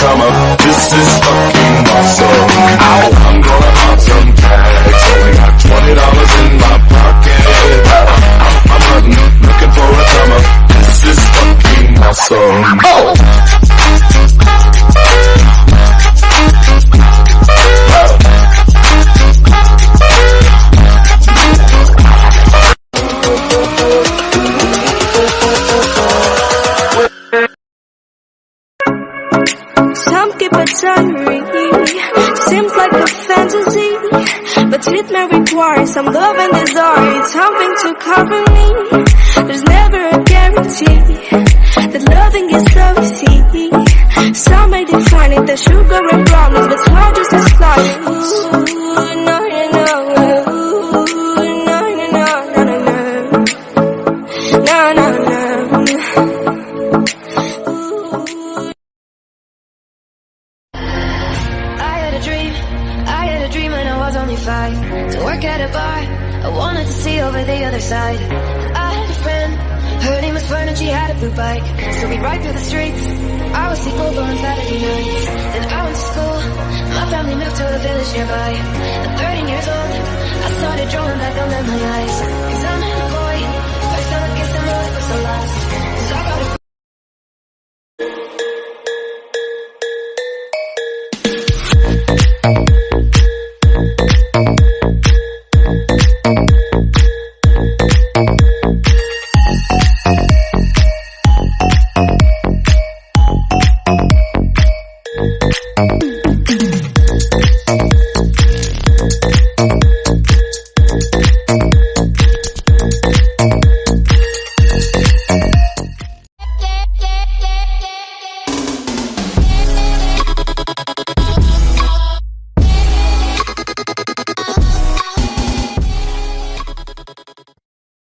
come up. This is fucking awesome. Ow, I'm gonna pop some tags. Only got $20 in my pocket. I'm hunting, looking for a come up. This is fucking awesome. Oh! Some keep a diary, seems like a fantasy, but it may require some love and desire, something to cover me. There's never a guarantee that loving is so easy. Some may define it as sugar and brownies, but how just as flowers. Ooh, no, no, no. Ooh, no, no, no, no, no, no, no, no. I had a dream when I was only 5, to work at a bar. I wanted to see over the other side. I had a friend, her name was Fern, and she had a blue bike. So we'd ride through the streets. I would see Bobo on Saturday nights. Then I went to school. My family moved to a village nearby. At 13 years old, I started drawing back on memory eyes. 'Cause I'm in a